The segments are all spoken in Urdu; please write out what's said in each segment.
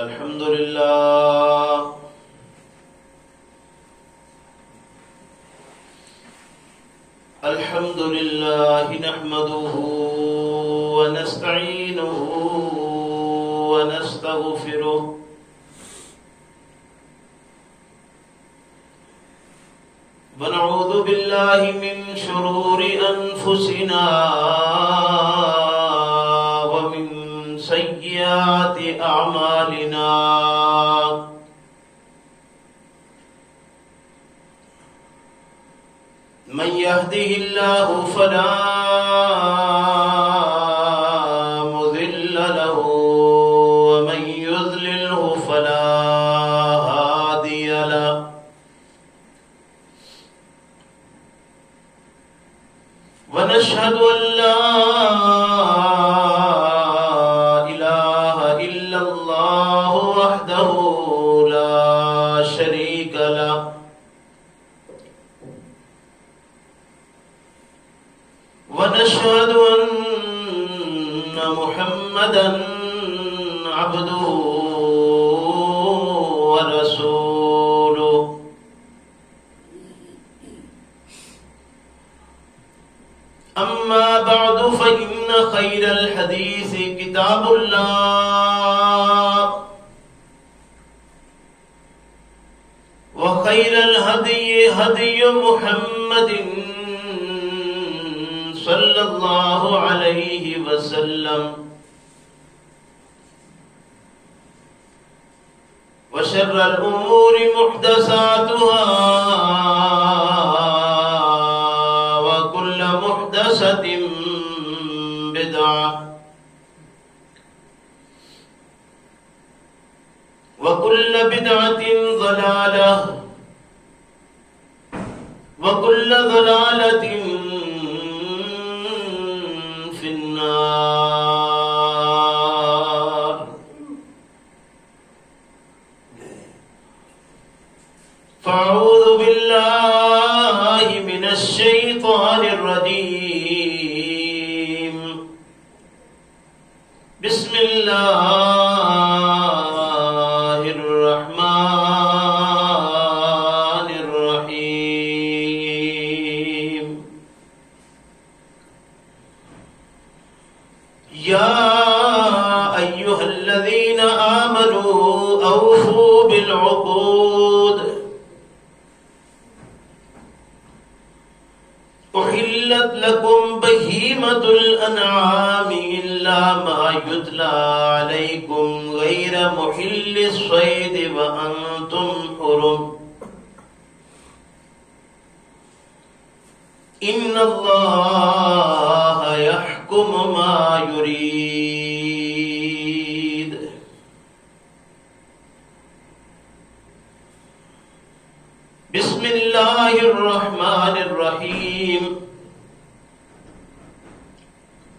الحمد لله الحمد لله نحمده ونستعينه ونستغفره ونعوذ بالله من شرور أنفسنا ومن سيئات أعمالنا من يهده الله فلا مضل له ومن يضلله فلا هادي له ونشهد أن لا إله إلا الله وحده لا شريك له ونشهد أن محمدًا عبده ورسوله أما بعد فإن خير الحديث كتاب الله وخير الهدي هدي محمد صلى الله عليه وسلم وشر الأمور محدثاتها وكل محدثة بدعة وكل بدعة ضلالة وكل ضلالة في النار فأعوذ بالله من الشيطان الرجيم بسم الله الرحمن الرحيم يا أيها الذين آمنوا أوفوا بالعقود أحلت لكم بهيمة الأنعام إلا ما يتلى عليكم غير محل الصيد وأنتم حرم إن الله يحكم ما يريد بسم اللہ الرحمن الرحیم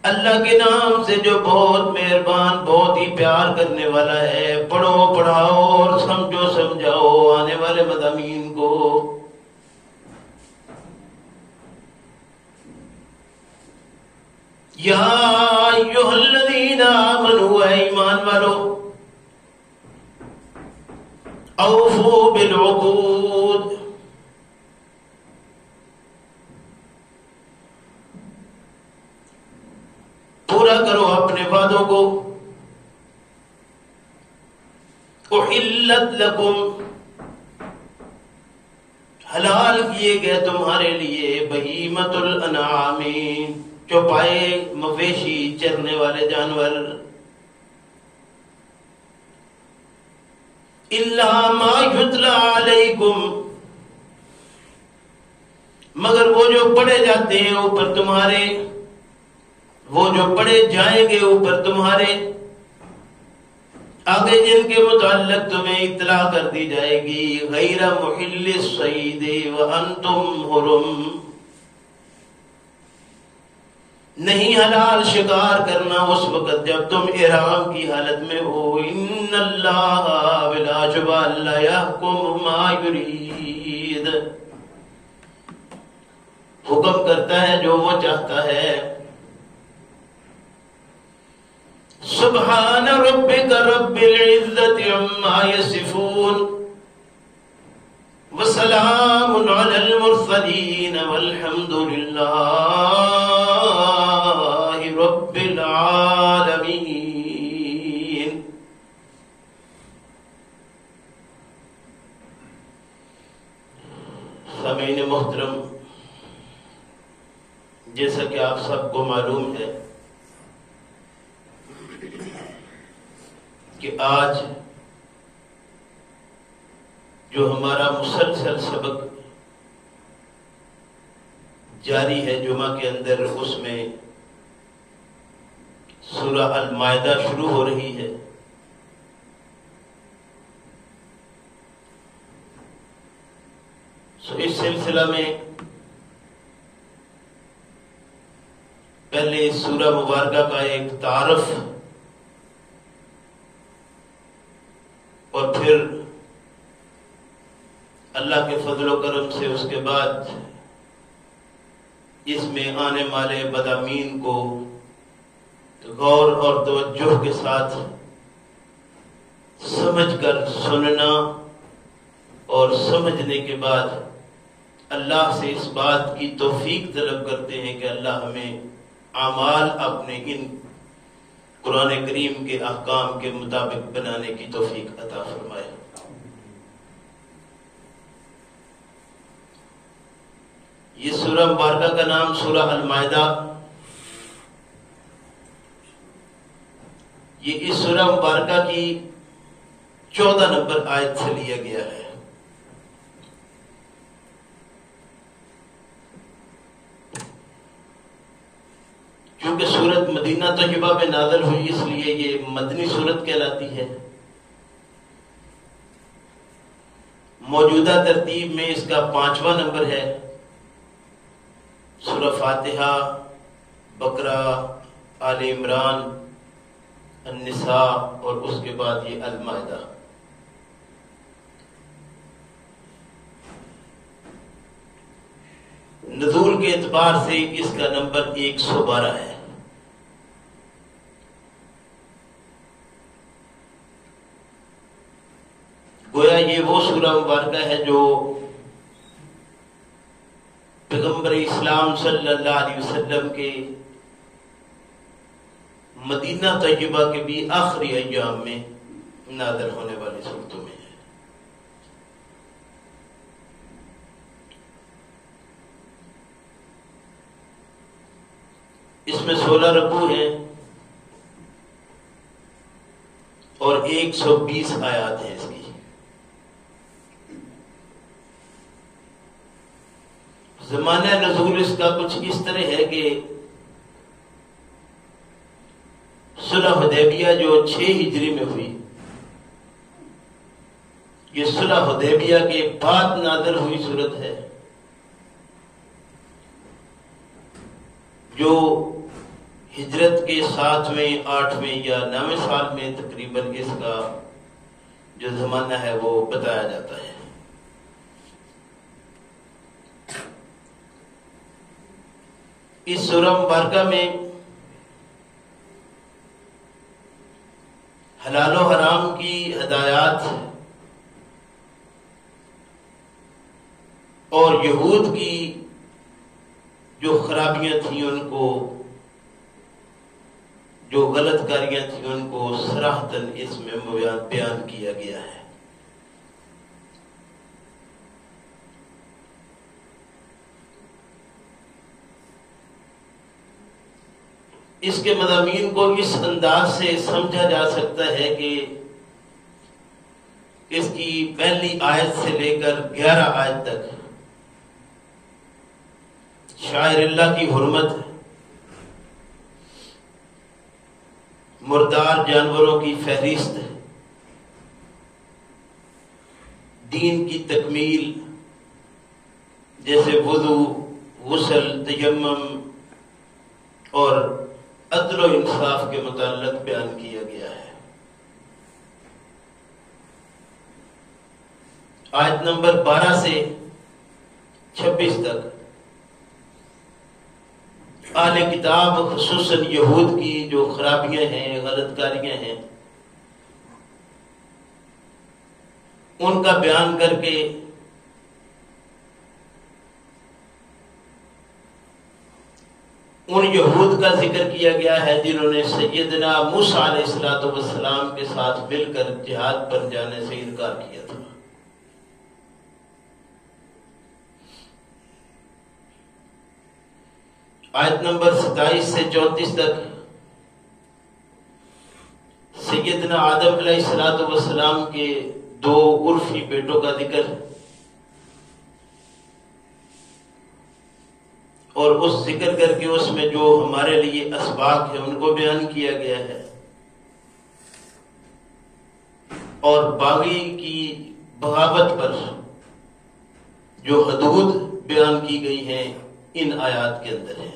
اللہ کے نام سے جو بہت مہربان بہت ہی پیار کرنے والا ہے. پڑھو پڑھاؤ اور سمجھو سمجھاؤ آنے والے مضامین کو. یا ایھا الذین آمنوا اے ایمان والو اوفوا بالعقود پورا کرو اپنے وعدوں کو. احلت لکم حلال کیے گئے تمہارے لیے بہیمۃ الانعام چوپائے مویشی چرنے والے جانور. الا ما یتلی علیکم مگر وہ جو پڑھے جاتے ہیں اوپر تمہارے وہ جو پڑھے جائیں گے اوپر تمہارے آگے جن کے متعلق تمہیں اطلاع کر دی جائے گی. غیر محل الصید وانتم حرم نہیں حلال شکار کرنا اس وقت جب تم احرام کی حالت میں ہو. ان اللہ بلا شبہ اللہ یحکم ما یرید حکم کرتا ہے جو وہ چاہتا ہے. سبحان ربک رب العزت يصفون وسلام على المرسلين والحمد لله رب العالمين. سامعین محترم، جیسا کہ آپ سب کو معلوم ہے کہ آج جو ہمارا مسلسل سبق جاری ہے جمعہ کے اندر، اس میں سورہ المائدہ شروع ہو رہی ہے. اس سلسلہ میں پہلے اس سورہ مبارکہ کا ایک تعارف اور پھر اللہ کے فضل و کرم سے اس کے بعد اس میں آنے والے مضامین کو غور اور توجہ کے ساتھ سمجھ کر سننا اور سمجھنے کے بعد اللہ سے اس بات کی توفیق طلب کرتے ہیں کہ اللہ ہمیں اعمال اپنے ان قرآن کریم کے احکام کے مطابق بنانے کی توفیق عطا فرمائے. یہ سورہ مبارکہ کا نام سورہ المائدہ، یہ اس سورہ مبارکہ کی 14 نمبر آیت سے لیا گیا ہے. چونکہ سورت مدینہ طیبہ میں نازل ہوئی اس لیے یہ مدنی سورت کہلاتی ہے. موجودہ ترتیب میں اس کا 5واں نمبر ہے. سورہ فاتحہ، بقرہ، آل عمران، النساء اور اس کے بعد یہ المائدہ. نزول کے اعتبار سے اس کا نمبر 112 ہے. گویا یہ وہ سورہ مبارکہ ہے جو پیغمبر اسلام صلی اللہ علیہ وسلم کے مدینہ طیبہ کے بھی آخری ایام میں نازل ہونے والی صورتوں میں ہے. اس میں 16 رکوع ہیں اور 120 آیات ہیں اس کی. زمانہ نزول اس کا کچھ اس طرح ہے کہ صلح حدیبیہ جو 6 ہجری میں ہوئی، یہ صلح حدیبیہ کے بعد نازل ہوئی صورت ہے جو ہجرت کے 7ویں، 8ویں یا 9ویں سال میں تقریباً اس کا جو زمانہ ہے وہ بتایا جاتا ہے. اس سورہ مبارکہ میں حلال و حرام کی ہدایات اور یہود کی جو خرابیاں تھیں ان کو، جو غلط کاریاں تھیں ان کو صراحتاً اس میں بیان کیا گیا ہے. اس کے مضامین کو اس انداز سے سمجھا جا سکتا ہے کہ اس کی پہلی آیت سے لے کر 11 آیت تک شاعر اللہ کی حرمت، مردار جانوروں کی فہرست، دین کی تکمیل جیسے وضو، غسل، تیمم اور عدل و انصاف کے متعلق بیان کیا گیا ہے. آیت نمبر 12 سے 26 تک اہل کتاب خصوصاً یہود کی جو خرابیاں ہیں، غلط کاریاں ہیں، ان کا بیان کر کے ان یہود کا ذکر کیا گیا ہے جنہوں نے سیدنا موسیٰ علیہ السلام کے ساتھ مل کر جہاد پر جانے سے انکار کیا تھا۔ آیت نمبر 27 سے 34 تک سیدنا آدم علیہ السلام کے 2 عرفی بیٹوں کا ذکر اور اس ذکر کر کے اس میں جو ہمارے لیے اسباق ہیں ان کو بیان کیا گیا ہے، اور باغی کی بغاوت پر جو حدود بیان کی گئی ہیں ان آیات کے اندر ہے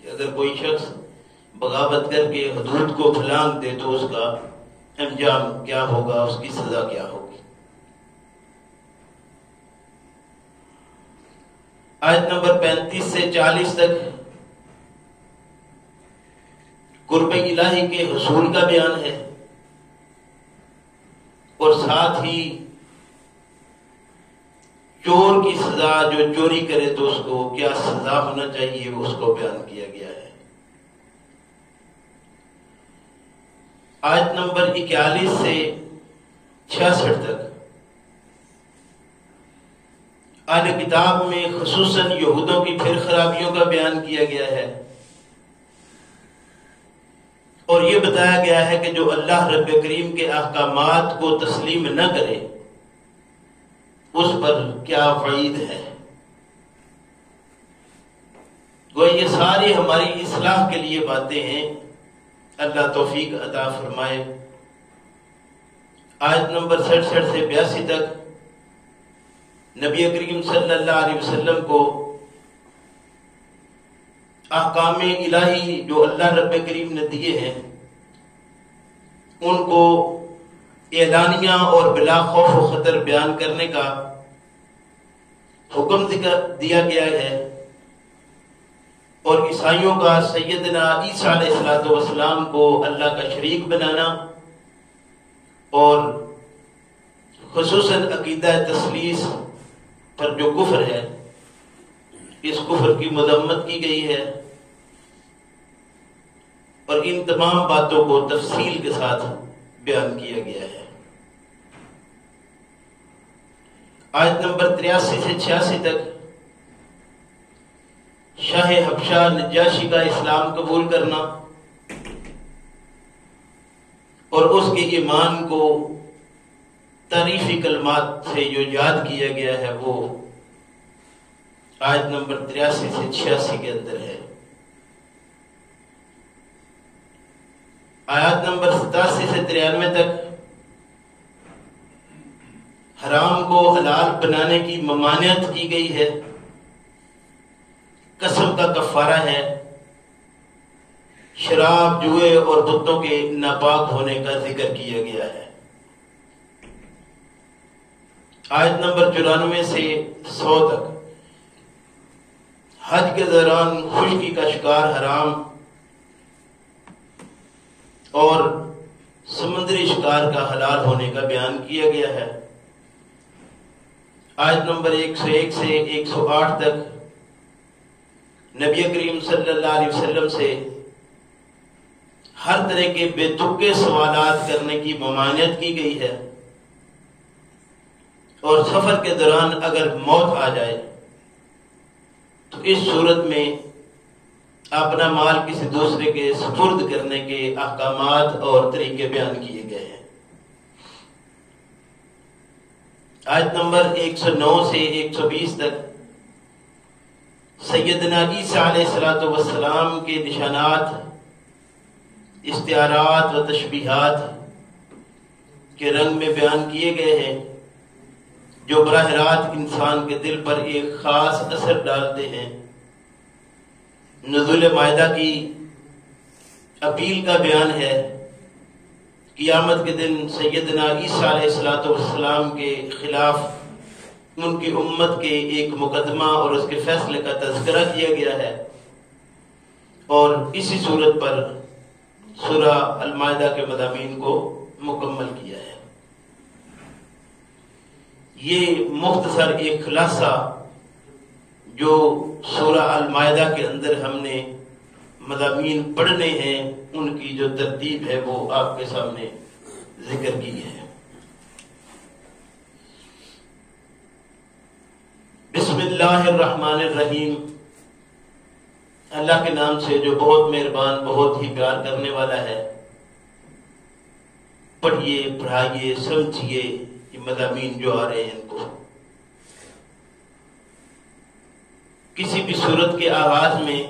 کہ اگر کوئی شخص بغاوت کر کے حدود کو پھلانگ دے تو اس کا انجام کیا ہوگا، اس کی سزا کیا ہوگی۔ آیت نمبر 35 سے 40 تک قرب الہی کے حصول کا بیان ہے، اور ساتھ ہی چور کی سزا، جو چوری کرے تو اس کو کیا سزا ہونا چاہیے اس کو بیان کیا گیا ہے۔ آیت نمبر 41 سے 66 تک اہل کتاب میں خصوصاً یہودوں کی پھر خرابیوں کا بیان کیا گیا ہے، اور یہ بتایا گیا ہے کہ جو اللہ رب کریم کے احکامات کو تسلیم نہ کرے اس پر کیا وعید ہے۔ گویا یہ ساری ہماری اصلاح کے لیے باتیں ہیں، اللہ توفیق عطا فرمائے۔ آیت نمبر 67 سے 82 تک نبی کریم صلی اللہ علیہ وسلم کو احکام الہی جو اللہ رب کریم نے دیے ہیں ان کو اعلانیہ اور بلا خوف و خطر بیان کرنے کا حکم دیا گیا ہے، اور عیسائیوں کا سیدنا عیسیٰ علیہ السلام کو اللہ کا شریک بنانا اور خصوصاً عقیدہ تثلیث پر جو کفر ہے اس کفر کی مذمت کی گئی ہے، اور ان تمام باتوں کو تفصیل کے ساتھ بیان کیا گیا ہے۔ آیت نمبر 83 سے 86 تک شاہ حبشہ نجاشی کا اسلام قبول کرنا اور اس کے ایمان کو تعریفی کلمات سے جو یاد کیا گیا ہے وہ آیت نمبر 83 سے 86 کے اندر ہے۔ آیات نمبر 87 سے 93 تک حرام کو حلال بنانے کی ممانعت کی گئی ہے، قسم کا کفارہ ہے، شراب، جوئے اور بتوں کے ناپاک ہونے کا ذکر کیا گیا ہے۔ آیت نمبر 94 سے 100 تک حج کے دوران خشکی کا شکار حرام اور سمندری شکار کا حلال ہونے کا بیان کیا گیا ہے۔ آیت نمبر 101 سے 108 تک نبی کریم صلی اللہ علیہ وسلم سے ہر طرح کے بے تکے سوالات کرنے کی ممانعت کی گئی ہے، اور سفر کے دوران اگر موت آ جائے تو اس صورت میں اپنا مال کسی دوسرے کے سپرد کرنے کے احکامات اور طریقے بیان کیے گئے ہیں۔ آیت نمبر 109 سے 120 تک سیدنا عیسیٰ علیہ السلام کے نشانات، استعارات و تشبیہات کے رنگ میں بیان کیے گئے ہیں جو براہ راست انسان کے دل پر ایک خاص اثر ڈالتے ہیں۔ نزول مائدہ کی اپیل کا بیان ہے، قیامت کے دن سیدنا عیسیٰ علیہ السلام کے خلاف ان کی امت کے ایک مقدمہ اور اس کے فیصلے کا تذکرہ کیا گیا ہے، اور اسی صورت پر سورہ المائدہ کے مضامین کو مکمل کیا ہے۔ یہ مختصر ایک خلاصہ جو سورہ المائدہ کے اندر ہم نے مضامین پڑھنے ہیں ان کی جو ترتیب ہے وہ آپ کے سامنے ذکر کی ہے۔ بسم اللہ الرحمن الرحیم، اللہ کے نام سے جو بہت مہربان بہت ہی پیار کرنے والا ہے۔ پڑھیے، پڑھائیے، سمجھیے یہ مضامین جو آ رہے ہیں ان کو۔ کسی بھی صورت کے آغاز میں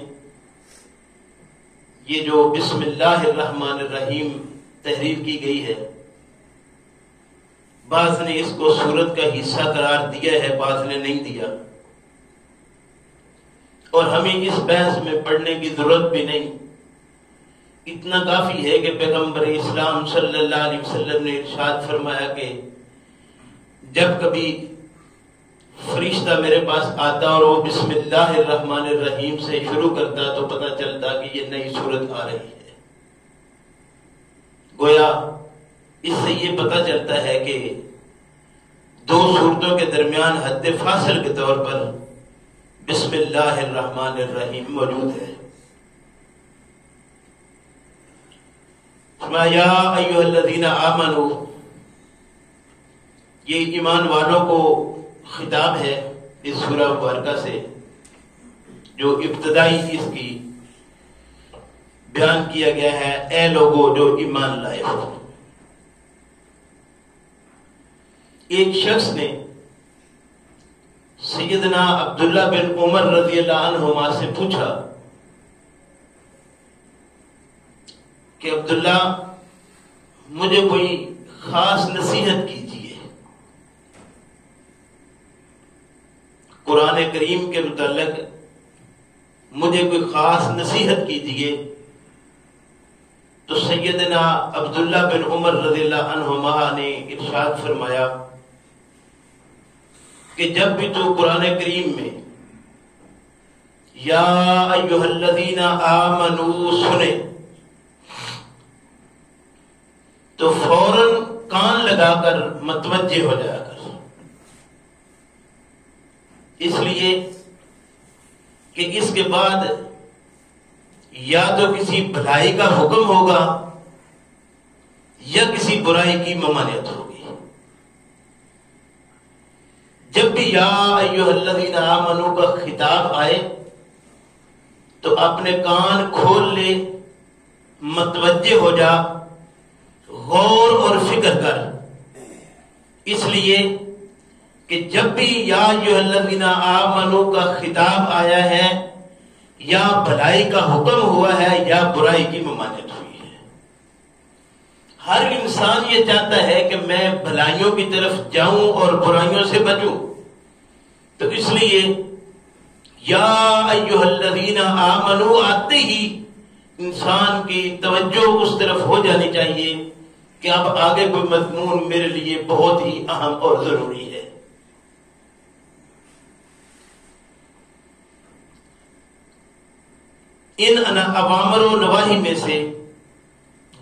یہ جو بسم اللہ الرحمن الرحیم تحریر کی گئی ہے، بعض نے اس کو سورت کا حصہ قرار دیا ہے، بعض نے نہیں دیا، اور ہمیں اس بحث میں پڑھنے کی ضرورت بھی نہیں۔ اتنا کافی ہے کہ پیغمبر اسلام صلی اللہ علیہ وسلم نے ارشاد فرمایا کہ جب کبھی فرشتہ میرے پاس آتا اور وہ بسم اللہ الرحمن الرحیم سے شروع کرتا تو پتہ چلتا کہ یہ نئی صورت آ رہی ہے۔ گویا اس سے یہ پتہ چلتا ہے کہ دو صورتوں کے درمیان حد فاصل کے طور پر بسم اللہ الرحمن الرحیم موجود ہے۔ یا ایھا الذین آمنوا، یہ ایمان والوں کو خطاب ہے اس سورہ مبارکہ سے، جو ابتدائی اس کی بیان کیا گیا ہے، اے لوگو جو ایمان لائے ہو۔ ایک شخص نے سیدنا عبداللہ بن عمر رضی اللہ عنہما سے پوچھا کہ عبداللہ مجھے کوئی خاص نصیحت کیجیے، قرآن کریم کے متعلق مجھے کوئی خاص نصیحت کیجیے۔ تو سیدنا عبداللہ بن عمر رضی اللہ عنہما نے ارشاد فرمایا کہ جب بھی تو قرآن کریم میں یا ایھا الذین آمنوا سنے تو فوراً کان لگا کر متوجہ ہو جایا کر، اس لیے کہ اس کے بعد یا تو کسی بھلائی کا حکم ہوگا یا کسی برائی کی ممانعت ہوگی۔ جب بھی یا ایھا الذین آمنوا کا خطاب آئے تو اپنے کان کھول لے، متوجہ ہو جا، غور اور فکر کر، اس لیے کہ جب بھی یا ایھا الذین آمنوا کا خطاب آیا ہے یا بھلائی کا حکم ہوا ہے یا برائی کی ممانعت ہوئی ہے۔ ہر انسان یہ چاہتا ہے کہ میں بھلائیوں کی طرف جاؤں اور برائیوں سے بچوں، تو اس لیے یا ایھا الذین آمنوا آتے ہی انسان کی توجہ اس طرف ہو جانی چاہیے کہ اب آگے کوئی مضمون میرے لیے بہت ہی اہم اور ضروری ہے۔ ان اوامر و نواہی میں سے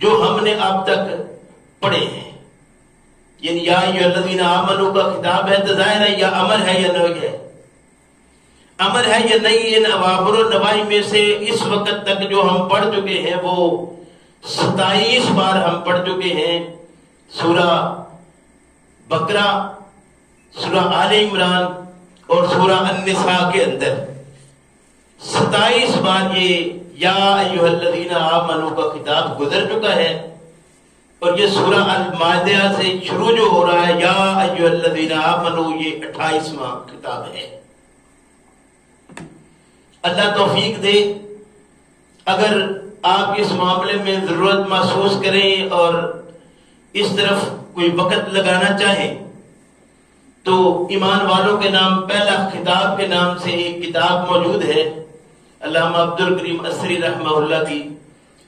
جو ہم نے اب تک پڑھے ہیں، یعنی یا ایھا الذین آمنوا کا خطاب ہے تو ظاہر ہے یا امر ہے یا نہی ہے، امر ہے یا نہیں۔ ان اوامر و نواہی میں سے اس وقت تک جو ہم پڑھ چکے ہیں وہ 27 بار ہم پڑھ چکے ہیں، سورہ بقرہ، سورہ آل عمران اور سورہ النساء کے اندر 27 بار یہ یا ایھا الذین آمنوا کا خطاب گزر چکا ہے، اور یہ سورہ المائدہ سے شروع جو ہو رہا ہے یا ایھا الذین آمنوا، یہ 28واں خطاب ہے۔ اللہ توفیق دے، اگر آپ اس معاملے میں ضرورت محسوس کریں اور اس طرف کوئی وقت لگانا چاہیں تو ایمان والوں کے نام پہلا خطاب کے نام سے ایک کتاب موجود ہے علامہ عبد الکریم اسری رحمہ اللہ کی،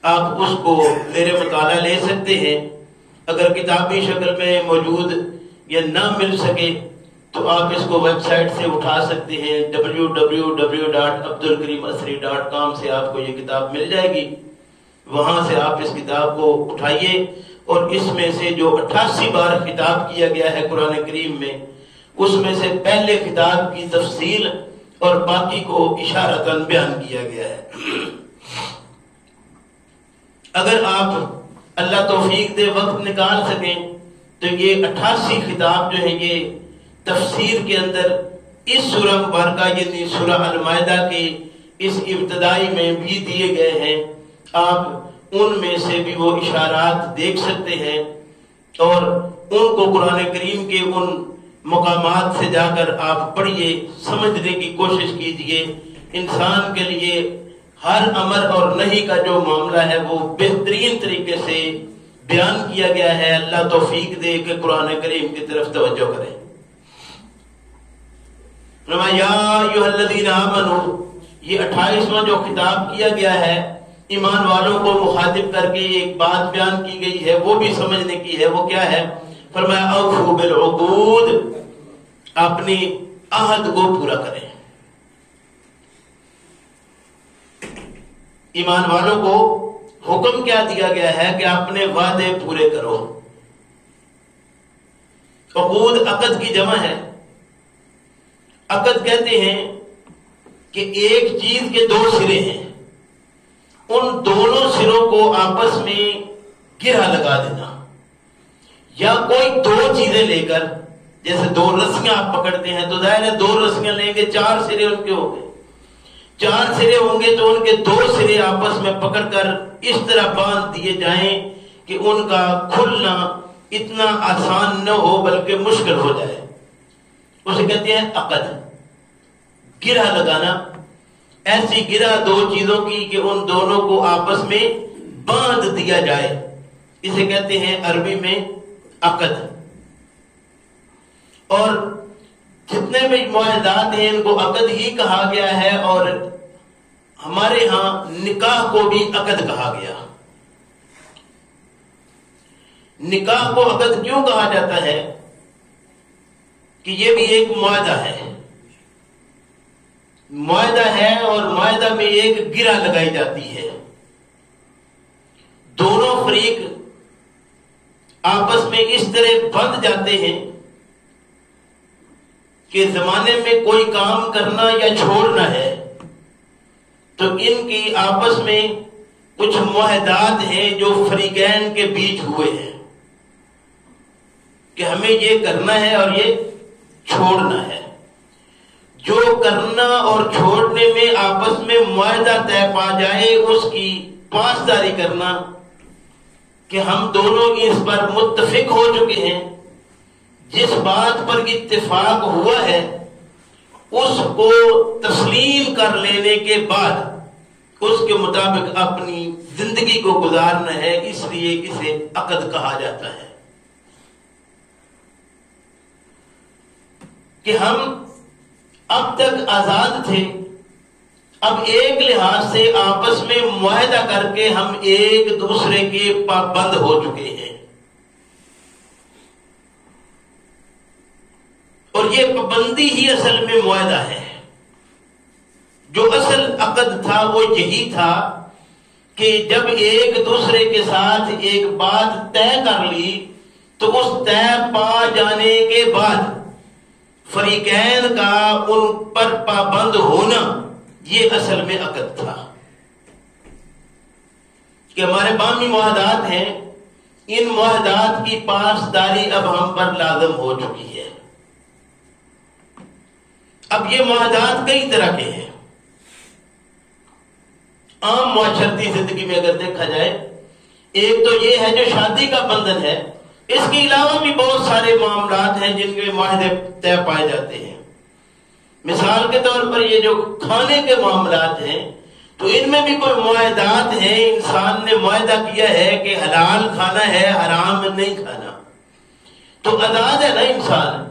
آپ اس کو زیر مطالعہ لے سکتے ہیں۔ اگر کتابی شکل میں موجود یا نہ مل سکے تو آپ اس کو ویب سائٹ سے اٹھا سکتے ہیں، www.abdulkareemasri.com سے آپ کو یہ کتاب مل جائے گی، وہاں سے آپ اس کتاب کو اٹھائیے، اور اس میں سے جو 88 بار خطاب کیا گیا ہے قرآن کریم میں، اس میں سے پہلے خطاب کی تفصیل اور باقی کو اشارتاً بیان کیا گیا ہے۔ اگر آپ اللہ توفیق دے وقت نکال سکیں تو یہ 88 خطاب جو ہیں یہ تفسیر کے اندر اس سورہ مبارکہ یعنی سورہ المائدہ کے اس ابتدائی میں بھی دیے گئے ہیں، آپ ان میں سے بھی وہ اشارات دیکھ سکتے ہیں اور ان کو قرآن کریم کے ان مقامات سے جا کر آپ پڑھیے، سمجھنے کی کوشش کیجئے۔ انسان کے لیے ہر امر اور نہی کا جو معاملہ ہے وہ بہترین طریقے سے بیان کیا گیا ہے۔ اللہ توفیق دے کہ قرآن کریم کی طرف توجہ کریں۔ یا ایھا الذین آمنوا، یہ 28واں جو خطاب کیا گیا ہے ایمان والوں کو مخاطب کر کے ایک بات بیان کی گئی ہے، وہ بھی سمجھنے کی ہے۔ وہ کیا ہے؟ فرمایا اوفوا بالعقود، اپنی عہد کو پورا کریں۔ ایمان والوں کو حکم کیا دیا گیا ہے کہ اپنے وعدے پورے کرو۔ عقود عقد کی جمع ہے۔ عقد کہتے ہیں کہ ایک چیز کے دو سرے ہیں، ان دونوں سروں کو آپس میں گرہ لگا دینا، یا کوئی دو چیزیں لے کر، جیسے دو رسیاں آپ پکڑتے ہیں تو ظاہر ہے دو رسیاں لیں گے، 4 سرے ان کے ہوں گے، 4 سرے ہوں گے تو ان کے 2 سرے آپس میں پکڑ کر اس طرح باندھ دیے جائیں کہ ان کا کھلنا اتنا آسان نہ ہو بلکہ مشکل ہو جائے، اسے کہتے ہیں عقد، گرہ لگانا۔ ایسی گرہ دو چیزوں کی کہ ان دونوں کو آپس میں باندھ دیا جائے، اسے کہتے ہیں عربی میں عقد۔ اور جتنے بھی معاہدات ہیں ان کو عقد ہی کہا گیا ہے، اور ہمارے ہاں نکاح کو بھی عقد کہا گیا۔ نکاح کو عقد کیوں کہا جاتا ہے؟ کہ یہ بھی ایک معاہدہ ہے، معاہدہ ہے، اور معاہدہ میں ایک گرہ لگائی جاتی ہے۔ دونوں فریق آپس میں اس طرح بندھ جاتے ہیں کہ زمانے میں کوئی کام کرنا یا چھوڑنا ہے تو ان کی آپس میں کچھ معاہدات ہیں جو فریقین کے بیچ ہوئے ہیں کہ ہمیں یہ کرنا ہے اور یہ چھوڑنا ہے۔ جو کرنا اور چھوڑنے میں آپس میں معاہدہ طے پا جائے اس کی پاسداری کرنا کہ ہم دونوں اس پر متفق ہو چکے ہیں، جس بات پر اتفاق ہوا ہے اس کو تسلیم کر لینے کے بعد اس کے مطابق اپنی زندگی کو گزارنا ہے، اس لیے اسے عقد کہا جاتا ہے۔ کہ ہم اب تک آزاد تھے، اب ایک لحاظ سے آپس میں معاہدہ کر کے ہم ایک دوسرے کے پابند ہو چکے ہیں، اور یہ پابندی ہی اصل میں معاہدہ ہے۔ جو اصل عقد تھا وہ یہی تھا کہ جب ایک دوسرے کے ساتھ ایک بات طے کر لی تو اس طے پا جانے کے بعد فریقین کا ان پر پابند ہونا، یہ اصل میں عقد تھا کہ ہمارے باہمی معاہدات ہیں، ان معاہدات کی پاسداری اب ہم پر لازم ہو چکی ہے۔ اب یہ معاہدات کئی طرح کے ہیں۔ عام معاشرتی زندگی میں اگر دیکھا جائے، ایک تو یہ ہے جو شادی کا بندھن ہے، اس کے علاوہ بھی بہت سارے معاملات ہیں جن کے معاہدے طے پائے جاتے ہیں۔ مثال کے طور پر یہ جو کھانے کے معاملات ہیں تو ان میں بھی کوئی معاہدات ہیں، انسان نے معاہدہ کیا ہے کہ حلال کھانا ہے، حرام نہیں کھانا، تو آزاد ہے نا انسان،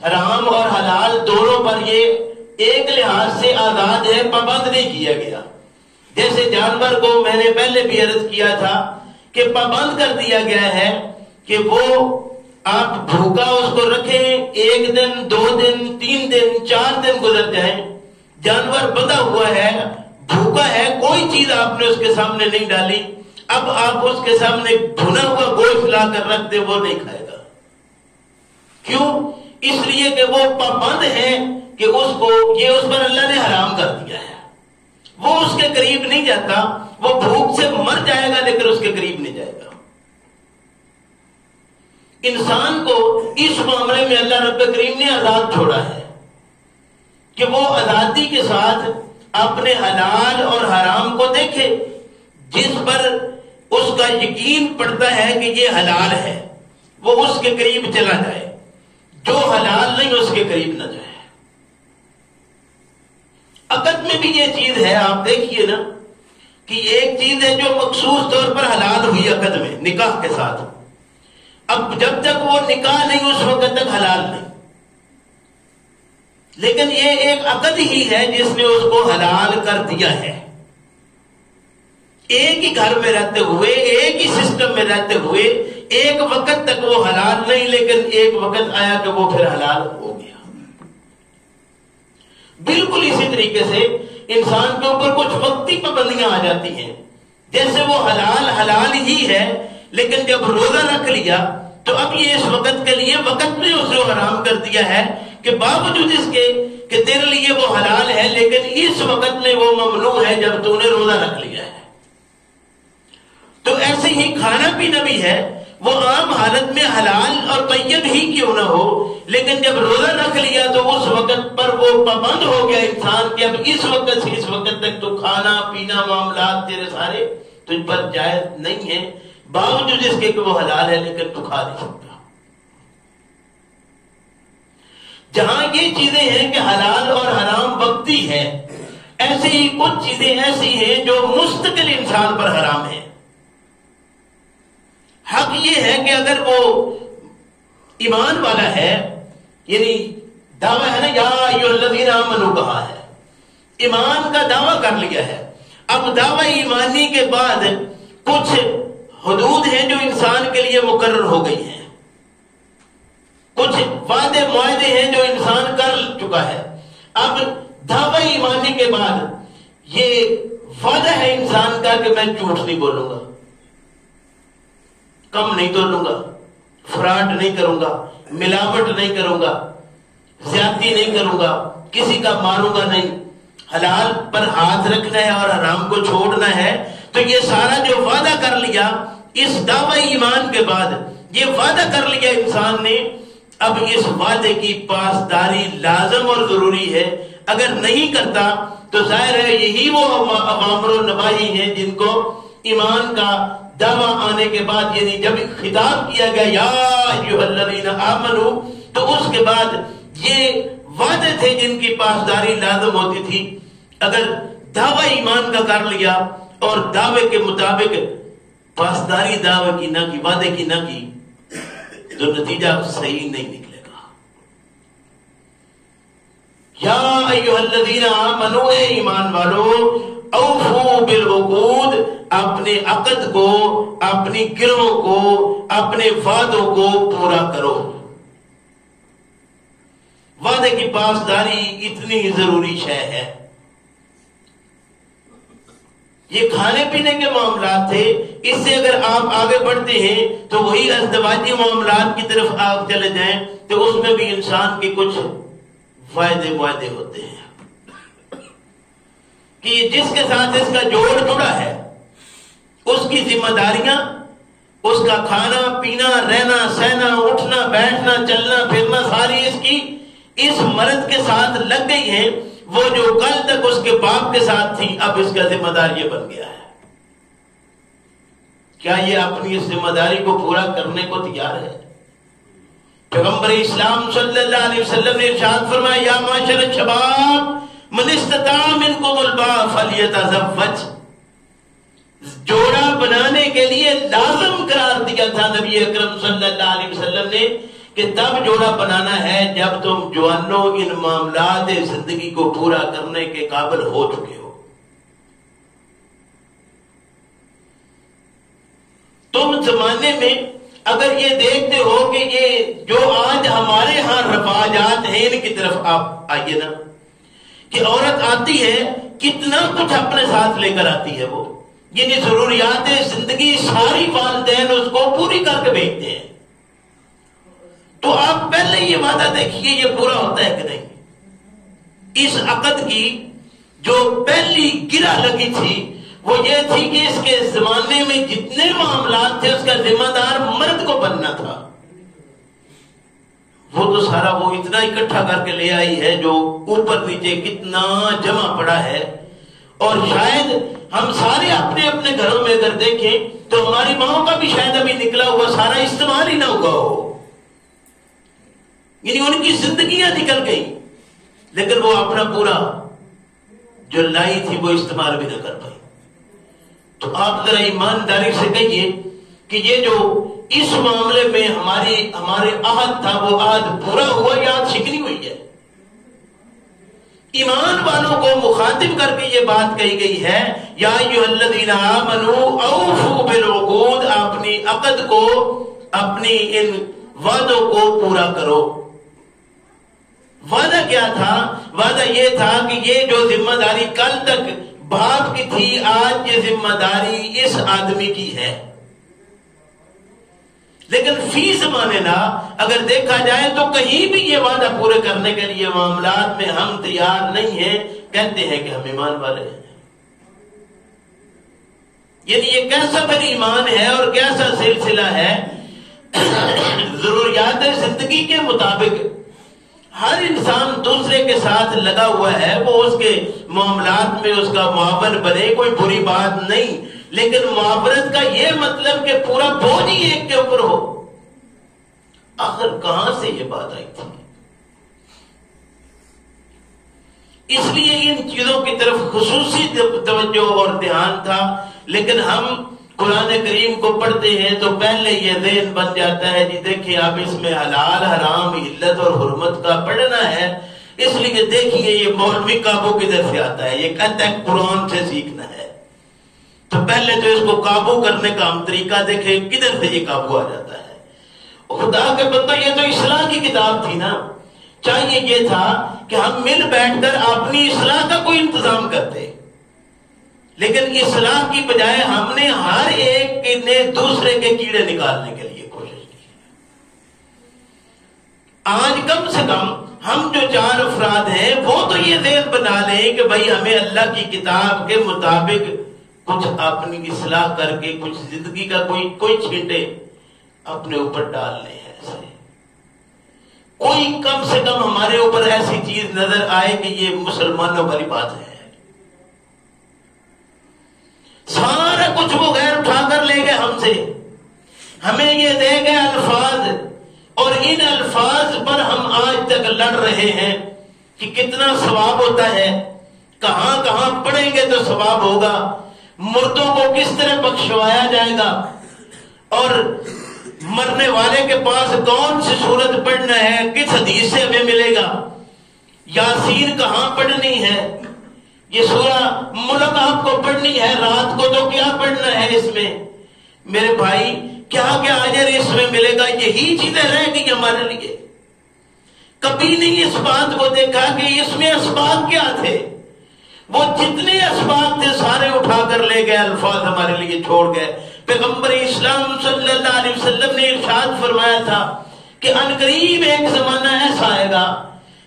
حرام اور حلال دونوں پر یہ ایک لحاظ سے آزاد ہے، پابند نہیں کیا گیا۔ جیسے جانور کو میں نے پہلے بھی عرض کیا تھا کہ پابند کر دیا گیا ہے کہ وہ آپ بھوکا اس کو رکھیں، 1 دن 2 دن 3 دن 4 دن گزر جائیں، جانور بندھا ہوا ہے، بھوکا ہے، کوئی چیز آپ نے اس کے سامنے نہیں ڈالی، اب آپ اس کے سامنے بھنا ہوا گوشت لا کر رکھ دیں، وہ نہیں کھائے گا۔ کیوں؟ اس لیے کہ وہ پابند ہے کہ اس کو یہ اس پر اللہ نے حرام کر دیا ہے، وہ اس کے قریب نہیں جاتا، وہ بھوک سے مر جائے گا لیکن اس کے قریب نہیں جائے گا۔ انسان کو اس معاملے میں اللہ رب کریم نے آزاد چھوڑا ہے کہ وہ آزادی کے ساتھ اپنے حلال اور حرام کو دیکھے، جس پر اس کا یقین پڑتا ہے کہ یہ حلال ہے وہ اس کے قریب چلا جائے، جو حلال نہیں اس کے قریب نہ جائے۔ عقد میں بھی یہ چیز ہے، آپ دیکھیے نا کہ ایک چیز ہے جو مخصوص طور پر حلال ہوئی عقد میں نکاح کے ساتھ، اب جب تک وہ نکاح نہیں اس وقت تک حلال نہیں، لیکن یہ ایک عقد ہی ہے جس نے اس کو حلال کر دیا ہے۔ ایک ہی گھر میں رہتے ہوئے، ایک ہی سسٹم میں رہتے ہوئے ایک وقت تک وہ حلال نہیں، لیکن ایک وقت آیا کہ وہ پھر حلال ہو گیا۔ بالکل اسی طریقے سے انسان کے اوپر کچھ وقتی پابندیاں آ جاتی ہیں، جیسے وہ حلال ہی ہے، لیکن جب روزہ رکھ لیا تو اب یہ اس وقت کے لیے وقت میں اس کو حرام کر دیا ہے کہ باوجود اس کے کہ تیرے لیے وہ حلال ہے، لیکن اس وقت میں وہ ممنوع ہے جب تو نے روزہ رکھ لیا ہے۔ تو ایسے ہی کھانا پینا بھی ہے، وہ عام حالت میں حلال اور طیب ہی کیوں نہ ہو، لیکن جب روزہ رکھ لیا تو اس وقت پر وہ پابند ہو گیا انسان کہ اب اس وقت سے اس وقت تک تو کھانا پینا معاملات تیرے سارے تجھ پر جائز نہیں ہیں، باوجود اس کے کہ وہ حلال ہے لیکن تو کھا نہیں سکتا۔ جہاں یہ چیزیں ہیں کہ حلال اور حرام وقتی ہے، ایسے ہی کچھ چیزیں ایسی ہیں جو مستقل انسان پر حرام ہیں۔ حق یہ ہے کہ اگر وہ ایمان والا ہے، یعنی دعویٰ ہے نا یا ایھا الذین آمنوا کہا ہے، ایمان کا دعویٰ کر لیا ہے، اب دعویٰ ایمانی کے بعد کچھ حدود ہیں جو انسان کے لیے مقرر ہو گئی ہیں، کچھ وعدے معاہدے ہیں جو انسان کر چکا ہے۔ اب دعویٰ ایمانی کے بعد یہ وعدہ ہے انسان کا کہ میں جھوٹ نہیں بولوں گا، کم نہیں تولوں گا، فراڈ نہیں کروں گا، ملاوٹ نہیں کروں گا، زیادتی نہیں کروں گا، کسی کا ماروں گا نہیں، حلال پر ہاتھ رکھنا ہے اور حرام کو چھوڑنا ہے۔ تو یہ سارا جو وعدہ کر لیا اس دعوی ایمان کے بعد، یہ وعدہ کر لیا انسان نے، اب اس وعدے کی پاسداری لازم اور ضروری ہے۔ اگر نہیں کرتا تو ظاہر ہے یہی وہ اوامر و نواہی ہیں جن کو ایمان کا دعویٰ آنے کے بعد، یعنی جب خطاب کیا گیا یا ایھا الذین آمنوا، تو اس کے بعد یہ وعدے تھے جن کی پاسداری لازم ہوتی تھی۔ اگر دعویٰ ایمان کا کر لیا اور دعوے کے مطابق پاسداری دعوے کی نہ کی، وعدے کی نہ کی، تو نتیجہ صحیح نہیں نکلے گا۔ یا ایھا الذین آمنوا، اے ایمان والو، اوفوا بالعقود، اپنے عقد کو، اپنی گروہوں کو، اپنے وعدوں کو پورا کرو۔ وعدے کی پاسداری اتنی ضروری شے ہے۔ یہ کھانے پینے کے معاملات تھے، اس سے اگر آپ آگے بڑھتے ہیں تو وہی ازدواجی معاملات کی طرف آپ چلے جائیں تو اس میں بھی انسان کے کچھ فائدے ہوتے ہیں کہ جس کے ساتھ اس کا جوڑ جڑا ہے، اس کی ذمہ داریاں، اس کا کھانا پینا، رہنا سہنا، اٹھنا بیٹھنا، چلنا پھرنا، ساری اس کی اس مرد کے ساتھ لگ گئی ہیں۔ وہ جو کل تک اس کے باپ کے ساتھ تھی، اب اس کا ذمہ دار یہ بن گیا ہے۔ کیا یہ اپنی اس ذمہ داری کو پورا کرنے کو تیار ہے؟ پیغمبر اسلام صلی اللہ علیہ وسلم نے ارشاد فرمایا یا معاشر الشباب من استطاع منکم الباء فلیتزوج، جوڑا بنانے کے لیے لازم قرار دیا تھا نبی اکرم صلی اللہ علیہ وسلم نے کہ تب جوڑا بنانا ہے جب تم جوانوں ان معاملات زندگی کو پورا کرنے کے قابل ہو چکے ہو۔ تم زمانے میں اگر یہ دیکھتے ہو کہ یہ جو آج ہمارے ہاں رواجات ہیں ان کی طرف آپ آئیے نا، کہ عورت آتی ہے کتنا کچھ اپنے ساتھ لے کر آتی ہے، وہ یعنی ضروریات زندگی ساری والدین اس کو پوری کر کے بھیجتے ہیں۔ تو آپ پہلے یہ وعدہ دیکھیے یہ پورا ہوتا ہے کہ نہیں. اس عقد کی جو پہلی گرہ لگی تھی وہ یہ تھی کہ اس کے زمانے میں جتنے معاملات تھے اس کا ذمہ دار مرد کو بننا تھا. وہ تو سارا وہ اتنا اکٹھا کر کے لے آئی ہے جو اوپر نیچے کتنا جمع پڑا ہے. اور شاید ہم سارے اپنے اپنے گھروں میں اگر دیکھیں تو ہماری ماؤں کا بھی شاید ابھی نکلا ہوا سارا استعمال ہی نہ ہوا ہو. یعنی ان کی زندگیاں نکل گئی لیکن وہ اپنا پورا جو لائی تھی وہ استعمال بھی نہ کر پائی. تو آپ ذرا ایمانداری سے کہیے کہ یہ جو اس معاملے میں ہمارے عہد تھا وہ عہد پورا ہوا یا عہد شکنی ہوئی ہے؟ ایمان والوں کو مخاطب کر کے یہ بات کہی گئی ہے یا ایھا الذین آمنوا اوفوا بالعقود، اپنی عقد کو اپنی ان وعدوں کو پورا کرو. وعدہ کیا تھا؟ وعدہ یہ تھا کہ یہ جو ذمہ داری کل تک باپ کی تھی آج یہ ذمہ داری اس آدمی کی ہے. لیکن فی زمانے نا اگر دیکھا جائے تو کہیں بھی یہ وعدہ پورے کرنے کے لیے معاملات میں ہم تیار نہیں ہیں. کہتے ہیں کہ ہم ایمان والے ہیں. یعنی یہ کیسا پھر ایمان ہے اور کیسا سلسلہ ہے؟ ضروریات زندگی کے مطابق ہر انسان دوسرے کے ساتھ لگا ہوا ہے، وہ اس کے معاملات میں اس کا معاون بنے، کوئی بری بات نہیں. لیکن معاونت کا یہ مطلب کہ پورا بوجھ ہی ایک کے اوپر ہو. آخر کہاں سے یہ بات آئی تھی؟ اس لیے ان چیزوں کی طرف خصوصی توجہ اور دھیان تھا. لیکن ہم قرآن کریم کو پڑھتے ہیں تو پہلے یہ ذہن بن جاتا ہے جی دیکھیں اب اس میں حلال حرام علت اور حرمت کا پڑھنا ہے. اس لیے دیکھیے یہ مولوی قابو کدھر سے آتا ہے؟ یہ کہتا ہے قرآن سے سیکھنا ہے. تو پہلے تو اس کو قابو کرنے کا ہم طریقہ دیکھیں کدھر سے یہ قابو آ جاتا ہے. خدا کے بندو یہ تو اصلاح کی کتاب تھی نا. چاہیے یہ تھا کہ ہم مل بیٹھ کر اپنی اصلاح کا کوئی انتظام کرتے، لیکن اصلاح کی بجائے ہم نے ہر ایک نے دوسرے کے کیڑے نکالنے کے لیے کوشش کی. آج کم سے کم ہم جو 4 افراد ہیں وہ تو یہ ذہن بنا لیں کہ بھائی ہمیں اللہ کی کتاب کے مطابق کچھ اپنی اصلاح کر کے کچھ زندگی کا کوئی چھینٹے اپنے اوپر ڈالنے ہیں. ایسے کوئی کم سے کم ہمارے اوپر ایسی چیز نظر آئے کہ یہ مسلمانوں والی بات ہے. سارا کچھ وہ غیر اٹھا کر لے گئے ہم سے. ہمیں یہ دے گئے الفاظ اور ان الفاظ پر ہم آج تک لڑ رہے ہیں کہ کتنا ثواب ہوتا ہے، کہاں کہاں پڑھیں گے تو ثواب ہوگا، مردوں کو کس طرح بخشوایا جائے گا، اور مرنے والے کے پاس کون سی سورت پڑھنا ہے، کس حدیث سے ہمیں ملے گا، یاسین کہاں پڑھنی ہے، یہ سورہ ملک آپ کو پڑھنی ہے، رات کو تو کیا پڑھنا ہے اس میں. میرے بھائی کیا کیا اجر اس میں ملے گا، یہی چیزیں رہ گئی ہمارے لیے. کبھی نہیں اس بات کو دیکھا کہ اس میں اسباب کیا تھے. وہ جتنے اسباب تھے سارے اٹھا کر لے گئے، الفاظ ہمارے لیے چھوڑ گئے. پیغمبر اسلام صلی اللہ علیہ وسلم نے ارشاد فرمایا تھا کہ عنقریب ایک زمانہ ایسا آئے گا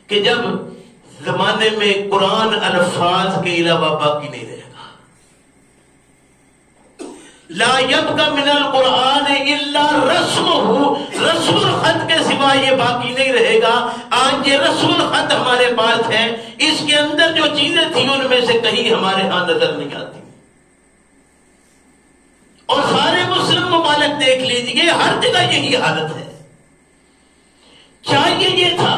کہ جب زمانے میں قرآن الفاظ کے علاوہ باقی نہیں رہے گا. لا یبقى من القرآن الا رسمہ، رسم الخط کے سوا یہ باقی نہیں رہے گا. آج یہ رسم الخط ہمارے پاس ہے، اس کے اندر جو چیزیں تھیں ان میں سے کہیں ہمارے ہاں نظر نہیں آتی. اور سارے مسلم ممالک دیکھ لیجئے ہر جگہ یہی حالت ہے. چاہیے یہ تھا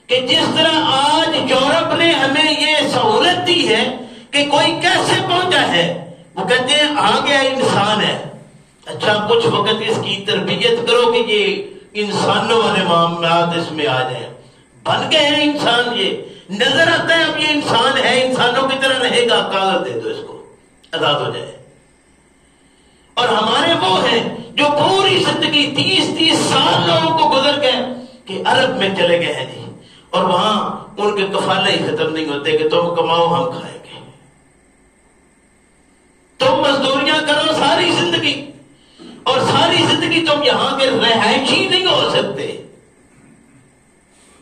کہ جس طرح آج یورپ نے ہمیں یہ سہولت دی ہے کہ کوئی کیسے پہنچا ہے، وہ کہتے ہیں آ گیا انسان ہے، اچھا کچھ وقت اس کی تربیت کرو کہ یہ انسانوں والے معاملات اس میں آ جائیں. بن گئے ہیں انسان، یہ نظر آتا ہے اب یہ انسان ہے، انسانوں کی طرح رہے گا، کاغذ دے دو اس کو آزاد ہو جائے. اور ہمارے وہ ہیں جو پوری زندگی 30 سال لوگوں کو گزر گئے کہ عرب میں چلے گئے ہیں جی، اور وہاں ان کے کفالے ہی ختم نہیں ہوتے کہ تم کماؤ ہم کھائیں گے. تم مزدوریاں کرو ساری زندگی، اور ساری زندگی تم یہاں کے رہائشی نہیں ہو سکتے.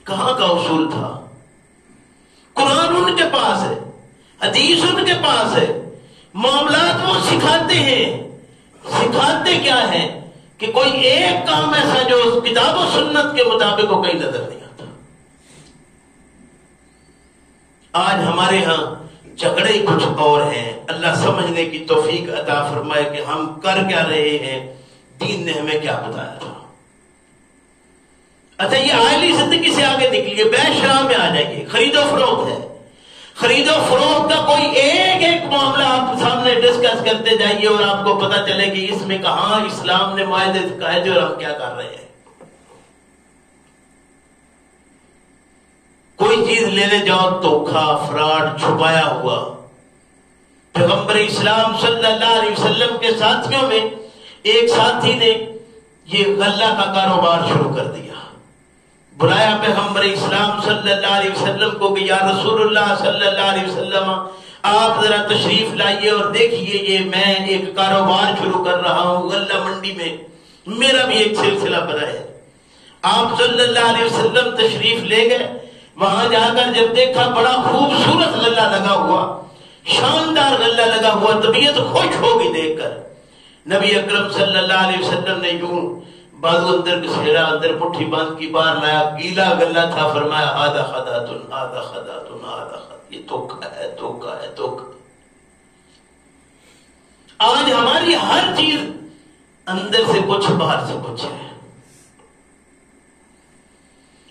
کہاں کا اصول تھا؟ قرآن ان کے پاس ہے، حدیث ان کے پاس ہے، معاملات وہ سکھاتے ہیں۔ سکھاتے کیا ہے کہ کوئی ایک کام ایسا جو کتاب و سنت کے مطابق کو کہیں نظر نہیں آتا۔ آج ہمارے ہاں جھگڑے کچھ اور ہیں۔ اللہ سمجھنے کی توفیق عطا فرمائے کہ ہم کر کیا رہے ہیں، دین نے ہمیں کیا بتایا تھا۔ اچھا، یہ عائلی زندگی سے آگے نکلیے، بے شرح میں آ جائیے۔ خرید و فروخت ہے، خرید و فروخت کا کوئی ایک معاملہ آپ سامنے ڈسکس کرتے جائیے اور آپ کو پتا چلے کہ اس میں کہاں اسلام نے معاہدے سکھائے جو ہم کیا کر رہے ہیں۔ کوئی چیز لینے جاؤ دھوکا، فراڈ، چھپایا ہوا۔ پیغمبر اسلام صلی اللہ علیہ وسلم کے ساتھیوں میں ایک ساتھی نے یہ غلہ کا کاروبار شروع کر دیا۔ بلایا پیغمبر اسلام صلی اللہ علیہ وسلم کو کہ یا رسول اللہ صلی اللہ علیہ وسلم، آپ ذرا تشریف لائیے اور دیکھیے یہ میں ایک کاروبار شروع کر رہا ہوں غلہ منڈی میں، میرا بھی ایک سلسلہ بنا ہے۔ آپ صلی اللہ علیہ وسلم تشریف لے گئے، وہاں جا کر جب دیکھا بڑا خوبصورت غلہ لگا ہوا، شاندار غلہ لگا ہوا، طبیعت خوش ہوگی دیکھ کر۔ نبی اکرم صلی اللہ علیہ وسلم نے یوں بازو اندر گھسیڑا، اندر مٹھی باندھ کی باہر لایا، گیلا غلہ تھا، فرمایا آدھا خداتن آدھا خداتن آدھا خد، یہ دھوکا ہے دھوکا ہے دھوکا۔ آج ہماری ہر چیز اندر سے کچھ باہر سے کچھ ہے۔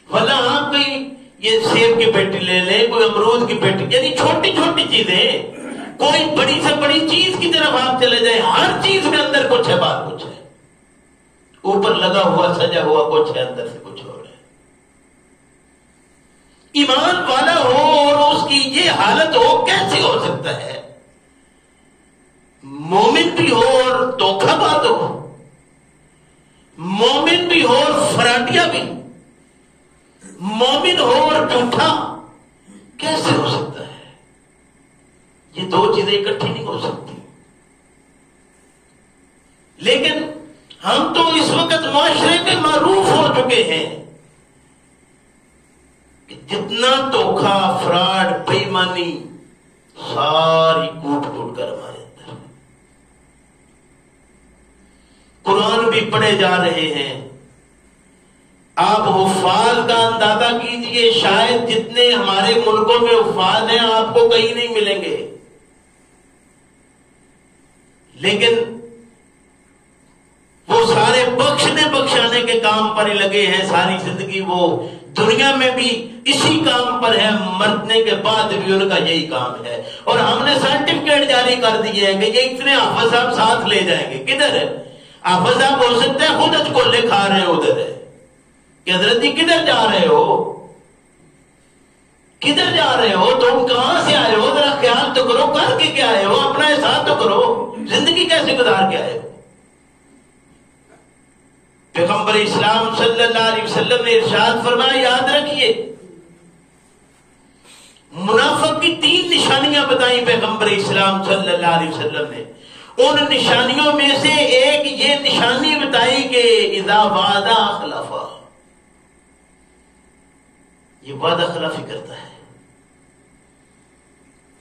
ورنہ آپ کوئی یہ سیب کی پیٹی لے لیں، کوئی امرود کی پیٹی، یعنی چھوٹی چھوٹی چیزیں، کوئی بڑی سے بڑی چیز کی طرف آپ چلے جائیں، ہر چیز میں اندر کچھ ہے باہر کچھ ہے، اوپر لگا ہوا سجا ہوا کچھ ہے، اندر سے کچھ اور ہے۔ ایمان والا ہو اور اس کی یہ حالت ہو، کیسے ہو سکتا ہے؟ مومن بھی ہو اور دھوکہ باز ہو، مومن بھی ہو اور فراڈیا بھی، مومن ہو اور جھوٹا، کیسے ہو سکتا ہے؟ یہ دو چیزیں اکٹھی نہیں ہو سکتی۔ لیکن ہم تو اس وقت معاشرے میں معروف ہو چکے ہیں کہ جتنا دھوکا، فراڈ، بے ایمانی ساری کوٹ کوٹ کر ہمارے اندر۔ قرآن بھی پڑھے جا رہے ہیں، آپ حفاظ کا اندازہ کیجئے، شاید جتنے ہمارے ملکوں میں حفاظ ہیں آپ کو کہیں نہیں ملیں گے، لیکن وہ سارے بخشنے بخشانے کے کام پر ہی لگے ہیں، ساری زندگی وہ دنیا میں بھی اسی کام پر ہے، مرنے کے بعد بھی ان کا یہی کام ہے۔ اور ہم نے سرٹیفکیٹ جاری کر دیے ہیں کہ یہ اتنے حافظ صاحب ساتھ لے جائیں گے۔ کدھر ہے حافظ صاحب؟ ہو سکتا ہے خود اچکولے کھا رہے ہو ادھر ہے کہ حضرت جی کدھر جا رہے ہو، کدھر جا رہے ہو، تم کہاں سے آئے ہو، ذرا خیال تو کرو، کر کے کیا آئے ہو، اپنا احساس تو کرو، زندگی کیسے گزار کے آئے ہو۔ پیغمبر اسلام صلی اللہ علیہ وسلم نے ارشاد فرمایا، یاد رکھیے، منافق کی 3 نشانیاں بتائیں پیغمبر اسلام صلی اللہ علیہ وسلم نے۔ ان نشانیوں میں سے ایک یہ نشانی بتائی کہ اذا وعد اخلف، یہ وعدہ خلافی کرتا ہے،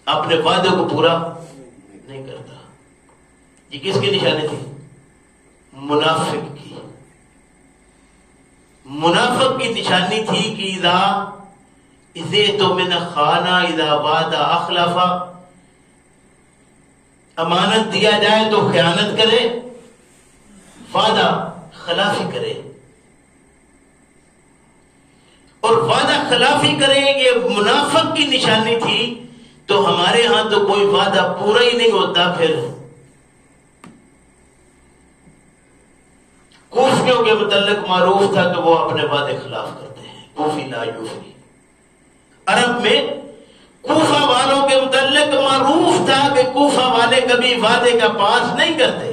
اپنے وعدے کو پورا نہیں کرتا۔ یہ کس کی نشانی تھی؟ منافق کی۔ منافق کی نشانی تھی کہ اذا تؤمن خان، اذا وعد اخلف، امانت دیا جائے تو خیانت کرے، وعدہ خلافی کرے، اور وعدہ خلافی کرے، یہ منافق کی نشانی تھی۔ تو ہمارے ہاں تو کوئی وعدہ پورا ہی نہیں ہوتا۔ پھر کوفیوں کے متعلق معروف تھا کہ وہ اپنے وعدے خلاف کرتے ہیں، کوفی لا یوفی۔ عرب میں کوفہ والوں کے متعلق معروف تھا کہ کوفہ والے کبھی وعدے کا پاس نہیں کرتے۔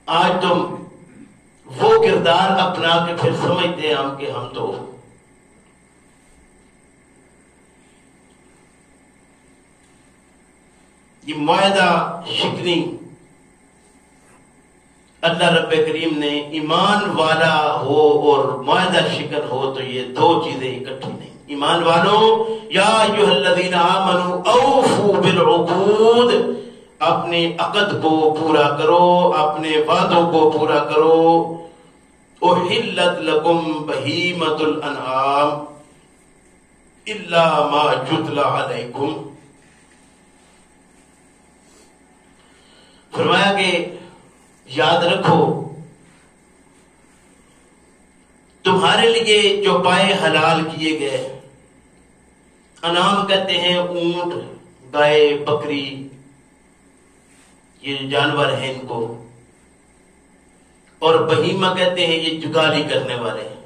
آج تم وہ کردار اپنا کے پھر سمجھتے ہیں ہم کہ ہم تو یہ معاہدہ شکنی اللہ رب کریم نے ایمان والا ہو اور معاہدہ شکن ہو تو یہ دو چیزیں اکٹھی نہیں. ایمان والوں یا ایھا الذین آمنوا اوفوا بالعقود، اپنے عقد کو پورا کرو، اپنے وعدوں کو پورا کرو. احلت لکم بہیمۃ الانعام الا ما یتلی علیکم. فرمایا کہ یاد رکھو تمہارے لیے جو پائے حلال کیے گئے، انعام کہتے ہیں اونٹ، گائے، بکری، یہ جانور ہیں ان کو، اور بہیمہ کہتے ہیں یہ جگالی کرنے والے ہیں.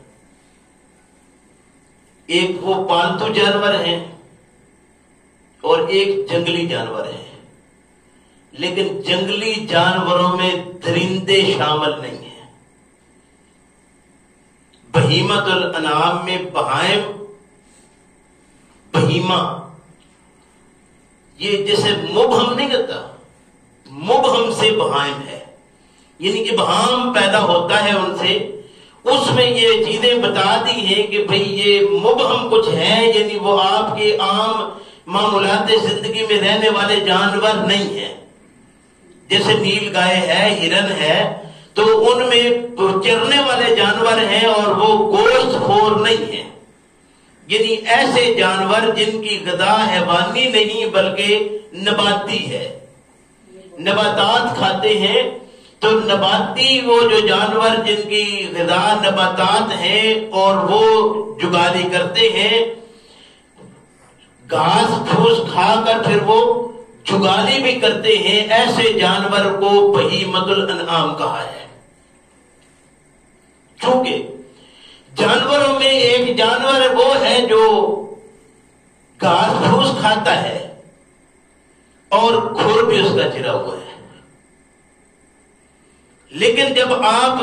ایک وہ پالتو جانور ہیں اور ایک جنگلی جانور ہیں، لیکن جنگلی جانوروں میں درندے شامل نہیں ہیں. بہیمۃ الانعام میں بہائم، بہیمہ یہ جیسے مبہم نہیں کرتا، مبہم سے بہائم ہے، یعنی کہ بہام پیدا ہوتا ہے ان سے. اس میں یہ چیزیں بتا دی ہیں کہ بھئی یہ مبہم کچھ ہے، یعنی وہ آپ کے عام معمولات زندگی میں رہنے والے جانور نہیں ہیں. جیسے نیل گائے ہے، ہرن ہے، تو ان میں چرنے والے جانور ہیں اور وہ گوشت خور نہیں ہیں. یعنی ایسے جانور جن کی غذا حیوانی نہیں بلکہ نباتی ہے، نباتات کھاتے ہیں. تو نباتی وہ جو جانور جن کی غذا نباتات ہیں اور وہ جگالی کرتے ہیں، گھاس پھوس کھا کر پھر وہ جگالی بھی کرتے ہیں، ایسے جانور کو بہیمۃ الانعام کہا ہے. چونکہ جانوروں میں ایک جانور وہ ہے جو گھاس پھوس کھاتا ہے اور کھر بھی اس کا چرا ہوا ہے. لیکن جب آپ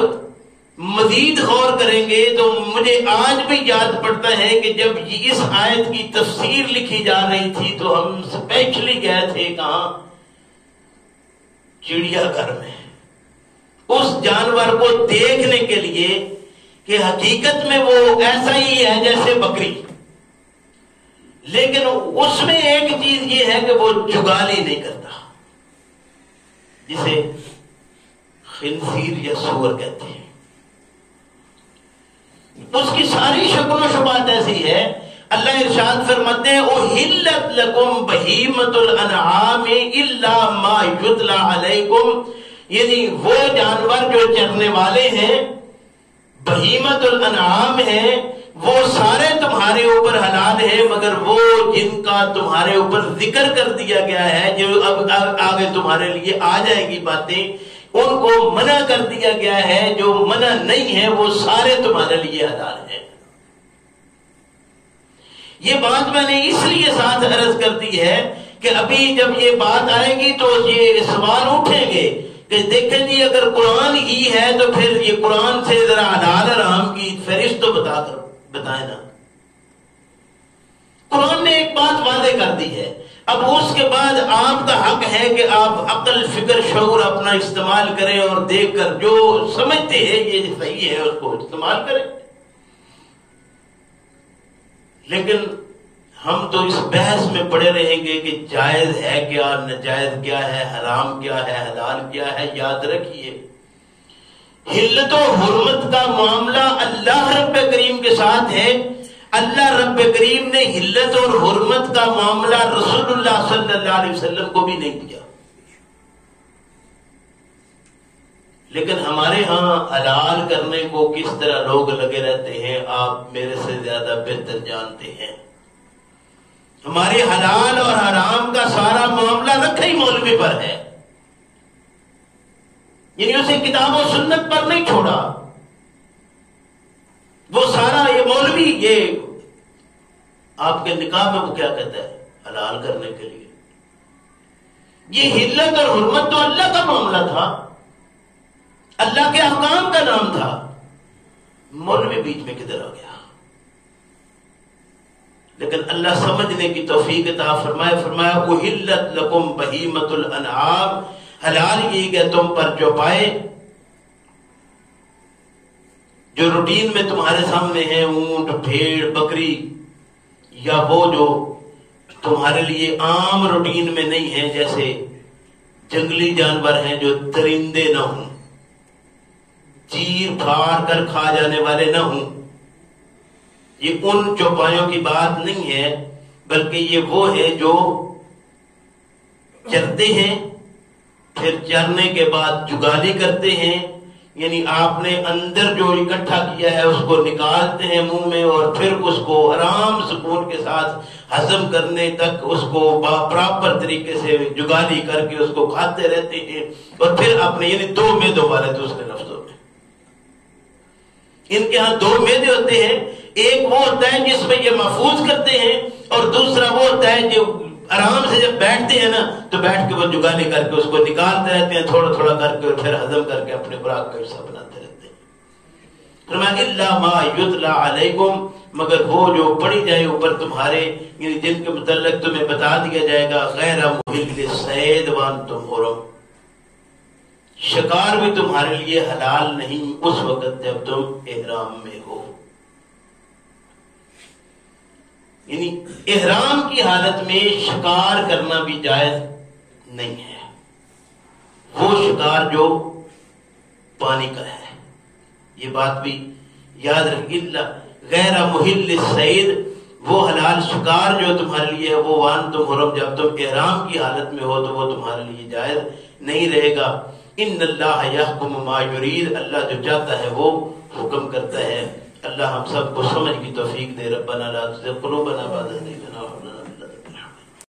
مزید غور کریں گے تو مجھے آج بھی یاد پڑتا ہے کہ جب اس آیت کی تفسیر لکھی جا رہی تھی تو ہم اسپیشلی گئے تھے کہاں؟ چڑیا گھر میں، اس جانور کو دیکھنے کے لیے کہ حقیقت میں وہ ایسا ہی ہے جیسے بکری، لیکن اس میں ایک چیز یہ ہے کہ وہ جگالی نہیں کرتا، جسے خنزیر یا سور کہتے ہیں. اس کی ساری شکل و شبات ایسی ہے. اللہ ارشاد فرماتے ہیں احلت لکم بہیمۃ الانعام الا ما یتلی علیکم، یعنی وہ جانور جو چرنے والے ہیں، بہیمۃ الانعام ہیں، وہ سارے تمہارے اوپر حلال ہیں مگر وہ جن کا تمہارے اوپر ذکر کر دیا گیا ہے، جو اب آگے تمہارے لیے آ جائے گی باتیں، ان کو منع کر دیا گیا ہے. جو منع نہیں ہے وہ سارے تمہارے لیے حلال ہیں. یہ بات میں نے اس لیے ساتھ عرض کر دی ہے کہ ابھی جب یہ بات آئے گی تو یہ سوال اٹھیں گے کہ دیکھیں جی اگر قرآن ہی ہے تو پھر یہ قرآن سے ذرا حلال حرام کی فہرست تو بتائیں نا. قرآن نے ایک بات واضح کر دی ہے. اب اس کے بعد آپ کا حق ہے کہ آپ عقل، فکر، شعور اپنا استعمال کریں اور دیکھ کر جو سمجھتے ہیں یہ صحیح ہے اس کو استعمال کریں. لیکن ہم تو اس بحث میں پڑے رہیں گے کہ جائز ہے کیا، ناجائز کیا ہے، حرام کیا ہے، حلال کیا ہے. یاد رکھیے حلت و حرمت کا معاملہ اللہ رب کریم کے ساتھ ہے. اللہ رب کریم نے حلت اور حرمت کا معاملہ رسول اللہ صلی اللہ علیہ وسلم کو بھی نہیں دیا. لیکن ہمارے ہاں حلال کرنے کو کس طرح لوگ لگے رہتے ہیں آپ میرے سے زیادہ بہتر جانتے ہیں. ہمارے حلال اور حرام کا سارا معاملہ رکھا ہی مولوی پر ہے، یعنی اسے کتاب و سنت پر نہیں چھوڑا. وہ سارا یہ مولوی یہ آپ کے نکاح میں وہ کیا کہتا ہے حلال کرنے کے لیے. یہ حلت اور حرمت تو اللہ کا معاملہ تھا، اللہ کے احکام کا نام تھا. مولوی بیچ میں کدھر آ گیا؟ لیکن اللہ سمجھنے کی توفیق عطا فرمائے. فرمایا احلت لکم بہیمۃ الانعام، حلال کی گئے تم پر جو پائے جو روٹین میں تمہارے سامنے ہیں، اونٹ، بھیڑ، بکری، یا وہ جو تمہارے لیے عام روٹین میں نہیں ہیں، جیسے جنگلی جانور ہیں جو درندے نہ ہوں، چیر پھاڑ کر کھا جانے والے نہ ہوں. یہ ان چوپایوں کی بات نہیں ہے، بلکہ یہ وہ ہے جو چرتے ہیں، پھر چرنے کے بعد جگالی کرتے ہیں. یعنی آپ نے اندر جو اکٹھا کیا ہے اس کو نکالتے ہیں منہ میں، اور پھر اس کو آرام سکون کے ساتھ ہضم کرنے تک اس کو پراپر طریقے سے جگالی کر کے اس کو کھاتے رہتے ہیں. اور پھر اپنے یعنی 2 میدوں والے دوسرے لفظوں میں ان کے ہاں 2 میدے ہوتے ہیں. ایک وہ ہوتا ہے جس میں یہ محفوظ کرتے ہیں، اور دوسرا وہ ہوتا ہے جو آرام سے جب بیٹھتے ہیں نا تو بیٹھ کے وہ جگالی کر کے اس کو نکالتے رہتے ہیں تھوڑا تھوڑا کر کے، اور پھر ہضم کر کے اپنے خوراک کا حصہ بناتے رہتے ہیں. فرمایا الا ما یتلا علیکم، مگر وہ جو پڑھی جائے اوپر تمہارے، یعنی جن کے متعلق تمہیں بتا دیا جائے گا. غیر محل الصید وانتم حرم، شکار بھی تمہارے لیے حلال نہیں اس وقت جب تم احرام میں ہو. یعنی احرام کی حالت میں شکار کرنا بھی جائز نہیں ہے. وہ شکار جو پانی کا ہے، یہ بات بھی یاد رکھیے. غیر محل الصید، وہ حلال شکار جو تمہارے لیے ہے وہ وانتم حرم، جب تم احرام کی حالت میں ہو تو وہ تمہارے لیے جائز نہیں رہے گا. ان اللہ یحکم ما یرید، اللہ جو چاہتا ہے وہ حکم کرتا ہے. اللہ ہم سب کو سمجھ کی توفیق دے. ربنا لا تزغ قلوبنا بعد إذ هديتنا وهب لنا